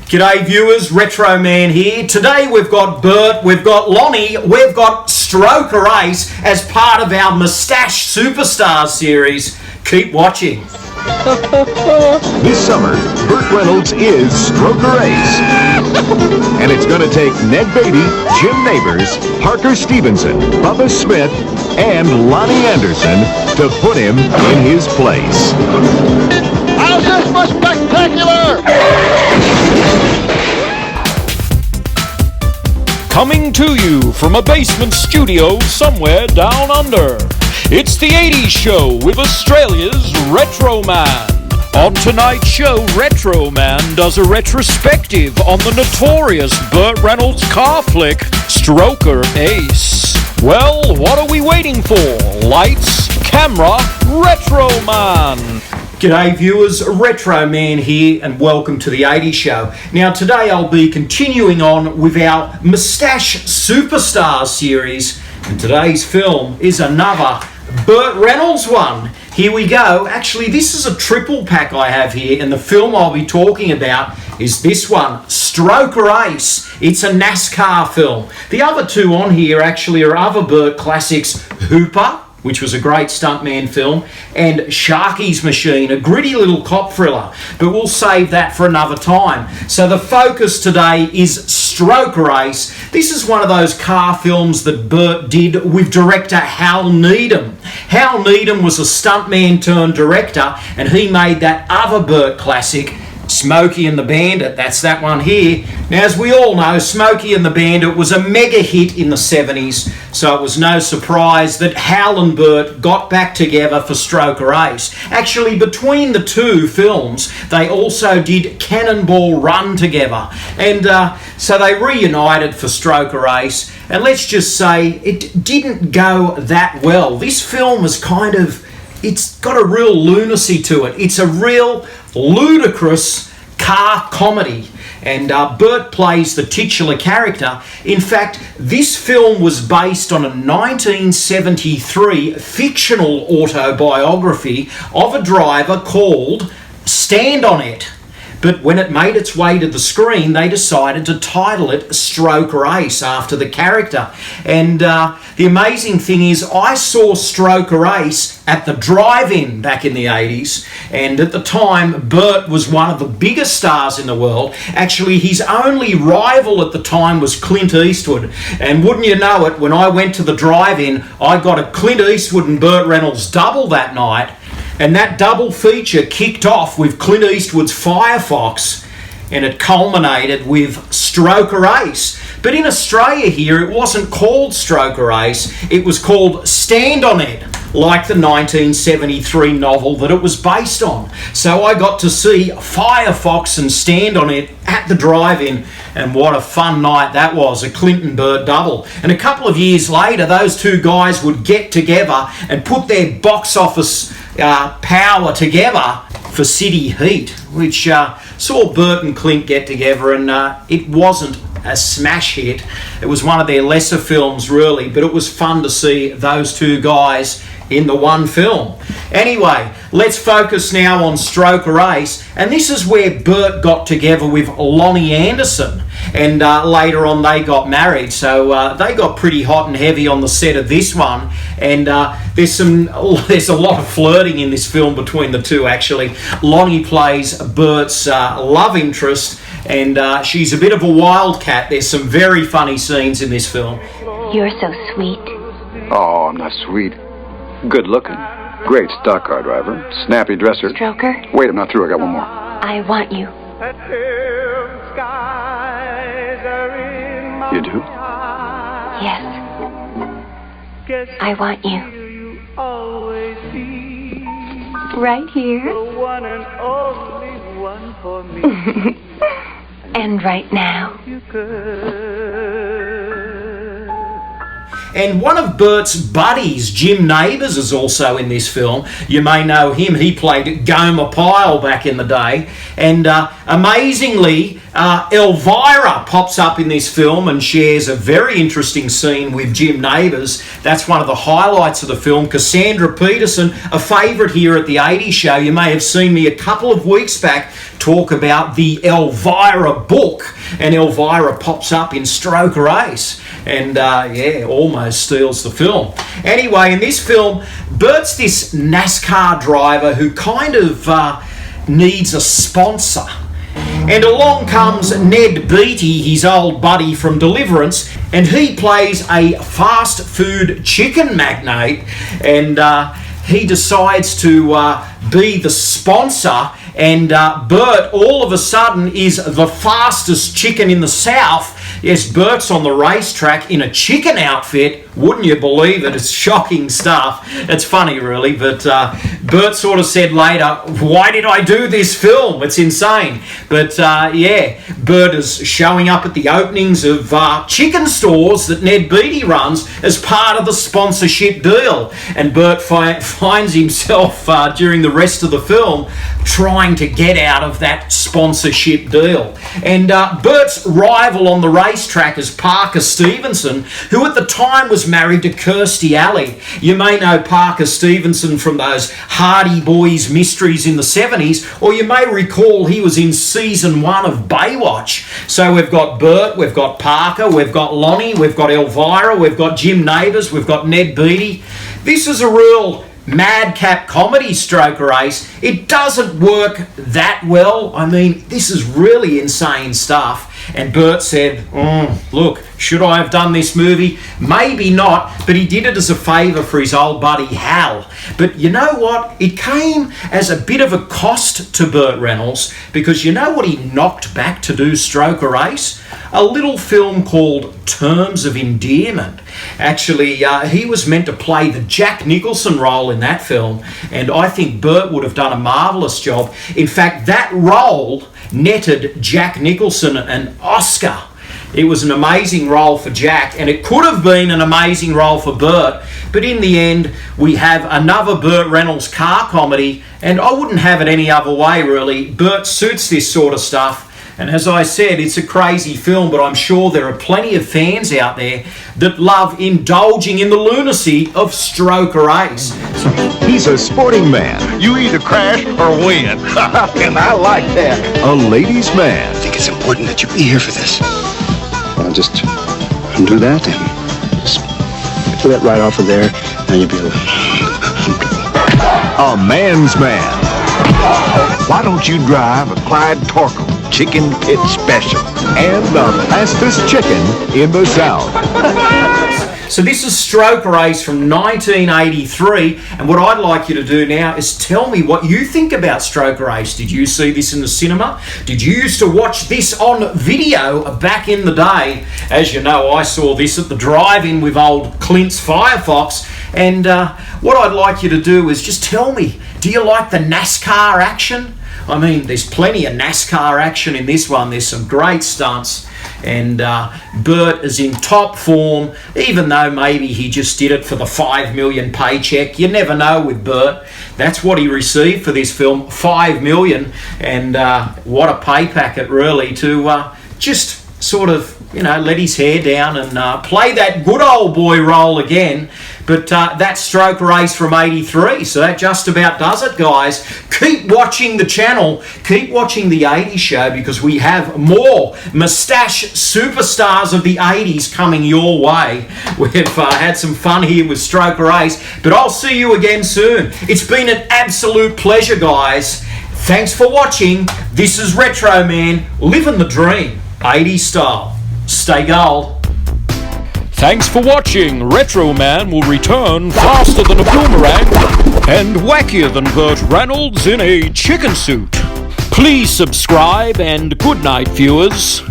G'day viewers, Retro Man here. Today we've got Burt, we've got Loni, we've got Stroker Ace as part of our Moustache Superstars series. Keep watching. This summer, Burt Reynolds is Stroker Ace. And it's going to take Ned Beatty, Jim Nabors, Parker Stevenson, Bubba Smith, and Lonnie Anderson to put him in his place. How's this for spectacular? Coming to you from a basement studio somewhere down under, it's the 80s Show with Australia's Retro Man. On tonight's show, Retro Man does a retrospective on the notorious Burt Reynolds car flick, Stroker Ace. Well, what are we waiting for? Lights, camera, Retro Man. G'day viewers, Retro Man here and welcome to the 80s Show. Now today I'll be continuing on with our Moustache Superstars series, and today's film is another Burt Reynolds one. Here we go. Actually, this is a triple pack I have here, and the film I'll be talking about is this one, Stroker Ace. It's a NASCAR film. The other two on here actually are other Burt classics, Hooper, which was a great stuntman film, and Sharky's Machine, a gritty little cop thriller, but we'll save that for another time. So the focus today is Stroker Ace. This is one of those car films that Burt did with director Hal Needham. Hal Needham was a stuntman turned director, and he made that other Burt classic, Smokey and the Bandit. That's that one here. Now, as we all know, Smokey and the Bandit was a mega hit in the 70s, so it was no surprise that Hal and Burt got back together for Stroker Ace. Actually, between the two films, they also did Cannonball Run together, and so they reunited for Stroker Ace, and let's just say it didn't go that well. This film is it's got a real lunacy to it. It's a real ludicrous car comedy, and Burt plays the titular character. In fact, this film was based on a 1973 fictional autobiography of a driver called Stand On It. But when it made its way to the screen, they decided to title it Stroker Ace after the character. And the amazing thing is, I saw Stroker Ace at the drive-in back in the 80s. And at the time, Burt was one of the biggest stars in the world. Actually, his only rival at the time was Clint Eastwood. And wouldn't you know it, when I went to the drive-in, I got a Clint Eastwood and Burt Reynolds double that night. And that double feature kicked off with Clint Eastwood's Firefox, and it culminated with Stroker Ace. But in Australia here, it wasn't called Stroker Ace, it was called Stand On It, like the 1973 novel that it was based on. So I got to see Firefox and Stand On It at the drive-in, and what a fun night that was, a Clint and Burt double. And a couple of years later, those two guys would get together and put their box office power together for City Heat, which saw Burt and Clint get together, and it wasn't a smash hit. It was one of their lesser films, really, but it was fun to see those two guys in the one film. Anyway, let's focus now on Stroker Ace, and this is where Burt got together with Lonnie Anderson, and later on they got married, so they got pretty hot and heavy on the set of this one, and there's a lot of flirting in this film between the two, actually. Lonnie plays Burt's love interest, and she's a bit of a wildcat. There's some very funny scenes in this film. You're so sweet. Oh, I'm not sweet. Good looking. Great stock car driver. Snappy dresser. Stroker? Wait, I'm not through. I got one more. I want you. You do? Yes. I want you. Right here. And right now. And one of Burt's buddies, Jim Nabors, is also in this film. You may know him. He played Gomer Pyle back in the day. And amazingly, Elvira pops up in this film and shares a very interesting scene with Jim Nabors. That's one of the highlights of the film. Cassandra Peterson, a favourite here at the 80s show. You may have seen me a couple of weeks back talk about the Elvira book, and Elvira pops up in Stroker Ace and almost steals the film. Anyway, in this film, Burt's this NASCAR driver who kind of needs a sponsor. And along comes Ned Beatty, his old buddy from Deliverance, and he plays a fast food chicken magnate, and he decides to be the sponsor, and Burt all of a sudden is the fastest chicken in the South. Yes, Burt's on the racetrack in a chicken outfit. Wouldn't you believe it? It's shocking stuff. It's funny, really, but Burt sort of said later, why did I do this film? It's insane. But Burt is showing up at the openings of chicken stores that Ned Beatty runs as part of the sponsorship deal. And Burt finds himself during the rest of the film trying to get out of that sponsorship deal. And Burt's rival on the racetrack is Parker Stevenson, who at the time was married to Kirstie Alley. You may know Parker Stevenson from those Hardy Boys mysteries in the 70s, or you may recall he was in season 1 of Baywatch. So we've got Burt, we've got Parker, we've got Loni, we've got Elvira, we've got Jim Nabors, we've got Ned Beatty. This is a real madcap comedy, Stroker Ace. It doesn't work that well. I mean, this is really insane stuff. And Burt said, look, should I have done this movie? Maybe not, but he did it as a favour for his old buddy Hal. But you know what? It came as a bit of a cost to Burt Reynolds, because you know what he knocked back to do Stroker Ace? A little film called Terms of Endearment. Actually, he was meant to play the Jack Nicholson role in that film, and I think Burt would have done a marvellous job. In fact, that role netted Jack Nicholson an Oscar. It was an amazing role for Jack, and it could have been an amazing role for Burt, but in the end, we have another Burt Reynolds car comedy, and I wouldn't have it any other way, really. Burt suits this sort of stuff, and as I said, it's a crazy film, but I'm sure there are plenty of fans out there that love indulging in the lunacy of Stroker Ace. He's a sporting man, You either crash or win. And I like that. a ladies' man, I think it's important that you be here for this. I'll just undo that and just pull that right off of there, and you'll be able to... a man's man. Why don't you drive a Clyde Torkel Chicken Pit Special and the fastest chicken in the South? So this is Stroker Ace from 1983, and what I'd like you to do now is tell me what you think about Stroker Ace. Did you see this in the cinema? Did you used to watch this on video back in the day? As you know, I saw this at the drive-in with old Clint's Firefox, and what I'd like you to do is just tell me, do you like the NASCAR action? I mean, there's plenty of NASCAR action in this one. There's some great stunts, and Burt is in top form, even though maybe he just did it for the $5 million paycheck. You never know with Burt. That's what he received for this film, $5 million, and what a pay packet, really, to just sort of, you know, let his hair down and play that good old boy role again. But that's Stroker Ace from 83, so that just about does it, guys. Keep watching the channel, keep watching the 80s show, because we have more moustache superstars of the 80s coming your way. We've had some fun here with Stroker Ace, but I'll see you again soon. It's been an absolute pleasure, guys. Thanks for watching. This is Retro Man, living the dream, 80s style. Stay gold. Thanks for watching. Retro Man will return faster than a boomerang and wackier than Burt Reynolds in a chicken suit. Please subscribe, and good night, viewers.